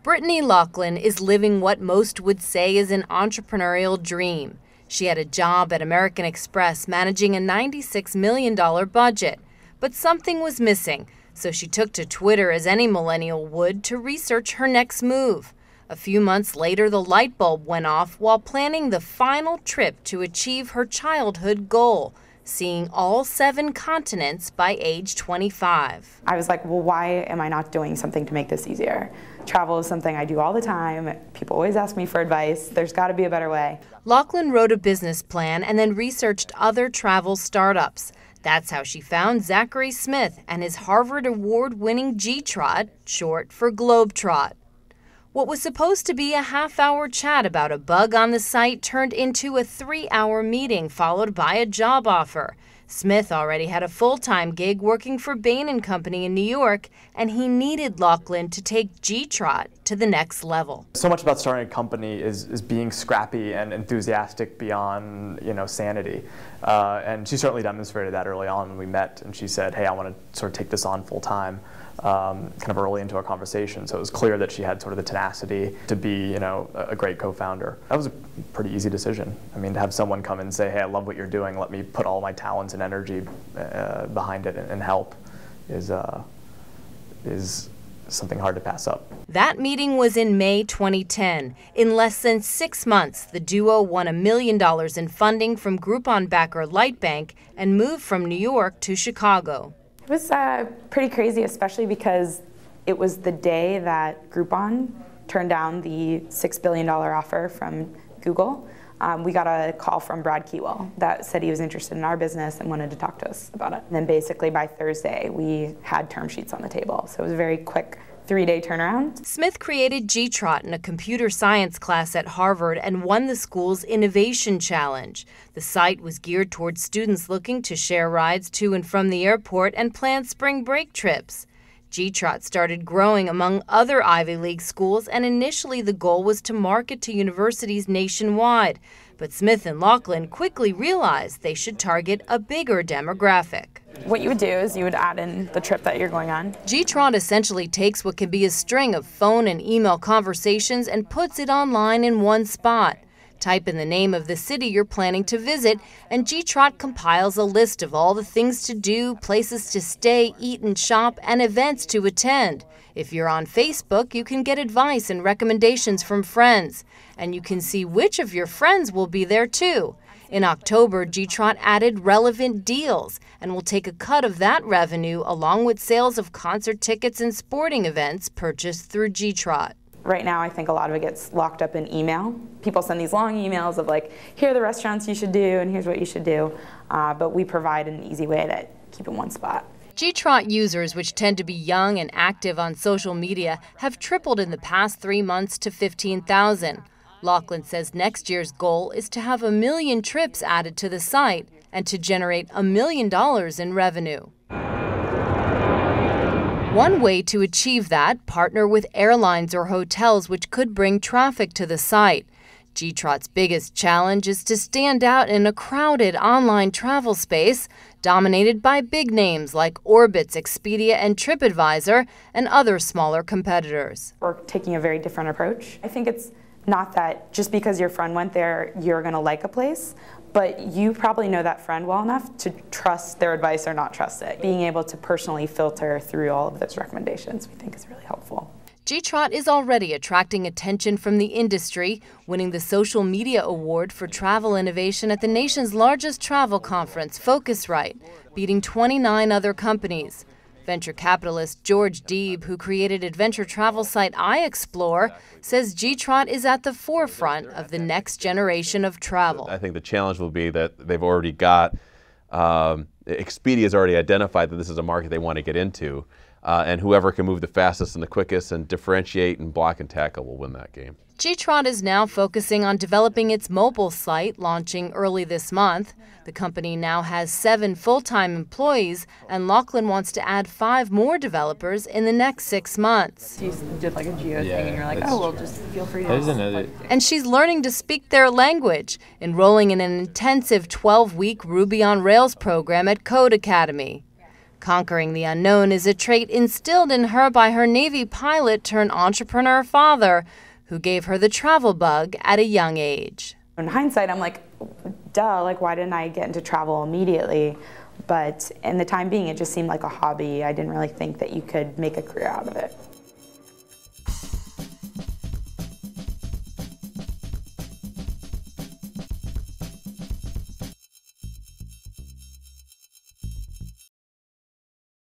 Brittany Laughlin is living what most would say is an entrepreneurial dream. She had a job at American Express managing a $96 million budget. But something was missing, so she took to Twitter as any millennial would to research her next move. A few months later, the light bulb went off while planning the final trip to achieve her childhood goal, seeing all 7 continents by age 25. I was like, well, why am I not doing something to make this easier? Travel is something I do all the time. People always ask me for advice. There's got to be a better way. Laughlin wrote a business plan and then researched other travel startups. That's how she found Zachary Smith and his Harvard Award-winning Gtrot, short for Globetrot. What was supposed to be a half-hour chat about a bug on the site turned into a 3-hour meeting followed by a job offer. Smith already had a full-time gig working for Bain & Company in New York, and he needed Laughlin to take Gtrot to the next level. So much about starting a company is being scrappy and enthusiastic beyond, sanity. And she certainly demonstrated that early on when we met, and she said, hey, I want to sort of take this on full-time. Kind of early into our conversation, so it was clear that she had sort of the tenacity to be, a great co-founder. That was a pretty easy decision. I mean, to have someone come and say, hey, I love what you're doing, let me put all my talents and energy behind it and help is something hard to pass up. That meeting was in May 2010. In less than 6 months, the duo won $1 million in funding from Groupon backer Lightbank and moved from New York to Chicago. It was pretty crazy, especially because it was the day that Groupon turned down the $6 billion offer from Google. We got a call from Brad Keywell that said he was interested in our business and wanted to talk to us about it. And then basically by Thursday, we had term sheets on the table. So it was a very quick 3-day turnaround. Smith created Gtrot in a computer science class at Harvard and won the school's Innovation Challenge. The site was geared towards students looking to share rides to and from the airport and plan spring break trips. Gtrot started growing among other Ivy League schools, and initially the goal was to market to universities nationwide. But Smith and Laughlin quickly realized they should target a bigger demographic. What you would do is you would add in the trip that you're going on. Gtrot essentially takes what can be a string of phone and email conversations and puts it online in one spot. Type in the name of the city you're planning to visit, and Gtrot compiles a list of all the things to do, places to stay, eat and shop, and events to attend. If you're on Facebook, you can get advice and recommendations from friends. And you can see which of your friends will be there too. In October, Gtrot added relevant deals and will take a cut of that revenue along with sales of concert tickets and sporting events purchased through Gtrot. Right now, I think a lot of it gets locked up in email. People send these long emails of like, here are the restaurants you should do and here's what you should do. But we provide an easy way to keep in one spot. Gtrot users, which tend to be young and active on social media, have tripled in the past 3 months to 15,000. Laughlin says next year's goal is to have 1 million trips added to the site and to generate $1 million in revenue. One way to achieve that, partner with airlines or hotels which could bring traffic to the site. Gtrot's biggest challenge is to stand out in a crowded online travel space dominated by big names like Orbitz, Expedia, and TripAdvisor, and other smaller competitors. We're taking a very different approach. I think it's not that just because your friend went there, you're going to like a place, but you probably know that friend well enough to trust their advice or not trust it. Being able to personally filter through all of those recommendations we think is really helpful. Gtrot is already attracting attention from the industry, winning the Social Media Award for Travel Innovation at the nation's largest travel conference, Focusrite, beating 29 other companies. Venture capitalist George Deeb, who created adventure travel site iExplore, says Gtrot is at the forefront of the next generation of travel. I think the challenge will be that they've already got, Expedia has already identified that this is a market they want to get into, and whoever can move the fastest and the quickest and differentiate and block and tackle will win that game. Gtrot is now focusing on developing its mobile site, launching early this month. The company now has 7 full-time employees, and Laughlin wants to add 5 more developers in the next 6 months. You did like a geo thing and you're like, oh, well, just feel free to... And she's learning to speak their language, enrolling in an intensive 12-week Ruby on Rails program at Code Academy. Conquering the unknown is a trait instilled in her by her Navy pilot turned entrepreneur father, who gave her the travel bug at a young age. In hindsight, I'm like, duh, like why didn't I get into travel immediately? But in the time being, it just seemed like a hobby. I didn't really think that you could make a career out of it.